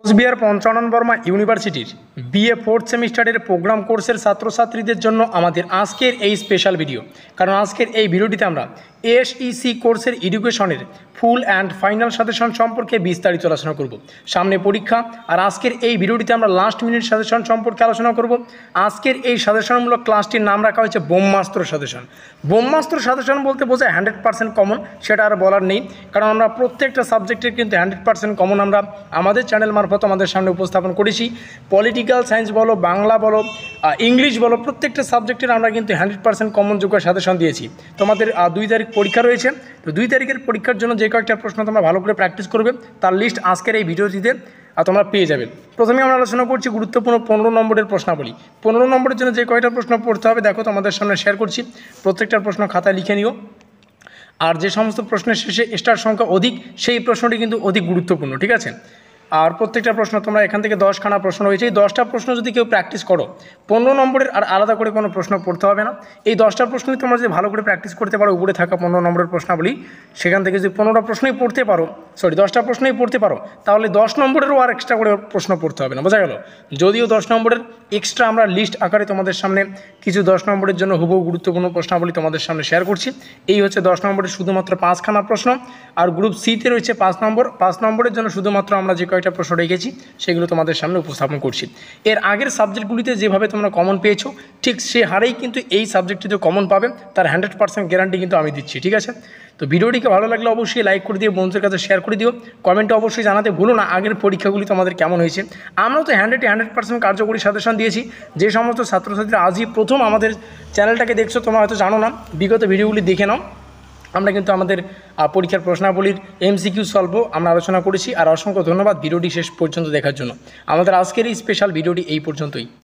কোচবিহার পঞ্চানন বর্মা ইউনিভার্সিটির BA fourth সেমিস্টারের programme কোর্সের ছাত্রছাত্রীদের জন্য আমাদের আজকের এই স্পেশাল ভিডিও। কারণ আজকের এই ভিডিওটিতে আমরা এসইসি কোর্সের এডুকেশনের ফুল অ্যান্ড ফাইনাল সাজেশন সম্পর্কে বিস্তারিত আলোচনা করব। সামনে পরীক্ষা, আর আজকের এই ভিডিওটিতে আমরা লাস্ট মিনিট সাজেশন সম্পর্কে আলোচনা করব। আজকের এই সাজেশনমূলক ক্লাসটির নাম রাখা হয়েছে ব্রহ্মাস্ত্র সাজেশন। ব্রহ্মাস্ত্র সাজেশন বলতে বোঝায় 100% কমন, সেটা আর বলার নেই, কারণ আমরা প্রত্যেকটা সাবজেক্টের কিন্তু 100% কমন আমরা আমাদের চ্যানেল মারফত আমাদের সামনে উপস্থাপন করেছি। পলিটিক্যাল সায়েন্স বলো, বাংলা বলো, ইংলিশ বলো, প্রত্যেকটা সাবজেক্টের আমরা কিন্তু 100% কমন যোগ্য সাজেশন দিয়েছি। তোমাদের 2 তারিখ পরীক্ষা রয়েছে, তো 2 তারিখের পরীক্ষার জন্য যে কয়েকটা প্রশ্ন তোমরা ভালো করে প্র্যাকটিস করবে তার লিস্ট আজকের এই ভিডিওটিতে তোমরা পেয়ে যাবে। প্রথমে আমরা আলোচনা করছি গুরুত্বপূর্ণ 15 নম্বরের প্রশ্নাবলী। 15 নম্বরের জন্য যে কয়টা প্রশ্ন পড়তে হবে দেখো তোমাদের সামনে শেয়ার করছি, প্রত্যেকটার প্রশ্ন খাতায় লিখে নিও। আর যে সমস্ত প্রশ্নের শেষে স্টার সংখ্যা অধিক সেই প্রশ্নটি কিন্তু অধিক গুরুত্বপূর্ণ, ঠিক আছে। আর প্রত্যেকটা প্রশ্ন তোমরা এখান থেকে 10খানা প্রশ্ন রয়েছে, এই 10টা প্রশ্ন যদি কেউ প্র্যাকটিস করো 15 নম্বরের আর আলাদা করে কোনো প্রশ্ন পড়তে হবে না। এই 10টা প্রশ্নই তোমরা যদি ভালো করে প্র্যাকটিস করতে পারো, উপরে থাকা 15 নম্বরের প্রশ্নাবলী সেখান থেকে যদি 15টা প্রশ্নই পড়তে পারো, 10টা প্রশ্নই পড়তে পারো, তাহলে 10 নম্বরেরও আর এক্সট্রা করে প্রশ্ন পড়তে হবে না, বোঝা গেল। যদিও 10 নম্বরের এক্সট্রা আমরা লিস্ট আকারে তোমাদের সামনে কিছু 10 নম্বরের জন্য হুবহু গুরুত্বপূর্ণ প্রশ্নাবলী তোমাদের সামনে শেয়ার করছি। এই হচ্ছে 10 নম্বরের শুধুমাত্র 5খানা প্রশ্ন, আর গ্রুপ সিতে রয়েছে 5 নম্বর। 5 নম্বরের জন্য শুধুমাত্র আমরা যে কয়টা প্রশ্ন রেখেছি সেগুলো তোমাদের সামনে উপস্থাপন করছি। এর আগের সাবজেক্টগুলিতে যেভাবে তোমরা কমন পেয়েছো ঠিক সে হারেই কিন্তু এই সাবজেক্টটিতে কমন পাবে, তার 100% গ্যারান্টি কিন্তু আমি দিচ্ছি, ঠিক আছে। তো ভিডিওটিকে ভালো লাগলে অবশ্যই লাইক করে দিও, বন্ধুদের কাছে শেয়ার করে দিও, কমেন্টে অবশ্যই জানাতে ভুলো না আগের পরীক্ষাগুলি তোমাদের কেমন হয়েছে। আমরাও তো 100% কার্যকরী সাজেশন দিয়েছি। যে সমস্ত ছাত্রছাত্রীরা আজই প্রথম আমাদের চ্যানেলটাকে দেখছো তোমরা হয়তো জানো না, বিগত ভিডিওগুলি দেখে নাও। আমরা কিন্তু আমাদের পরীক্ষার প্রশ্নাবলীর MCQ সলভ আমরা আলোচনা করেছি। আর অসংখ্য ধন্যবাদ ভিডিওটি শেষ পর্যন্ত দেখার জন্য। আমাদের আজকের এই স্পেশাল ভিডিওটি এই পর্যন্তই।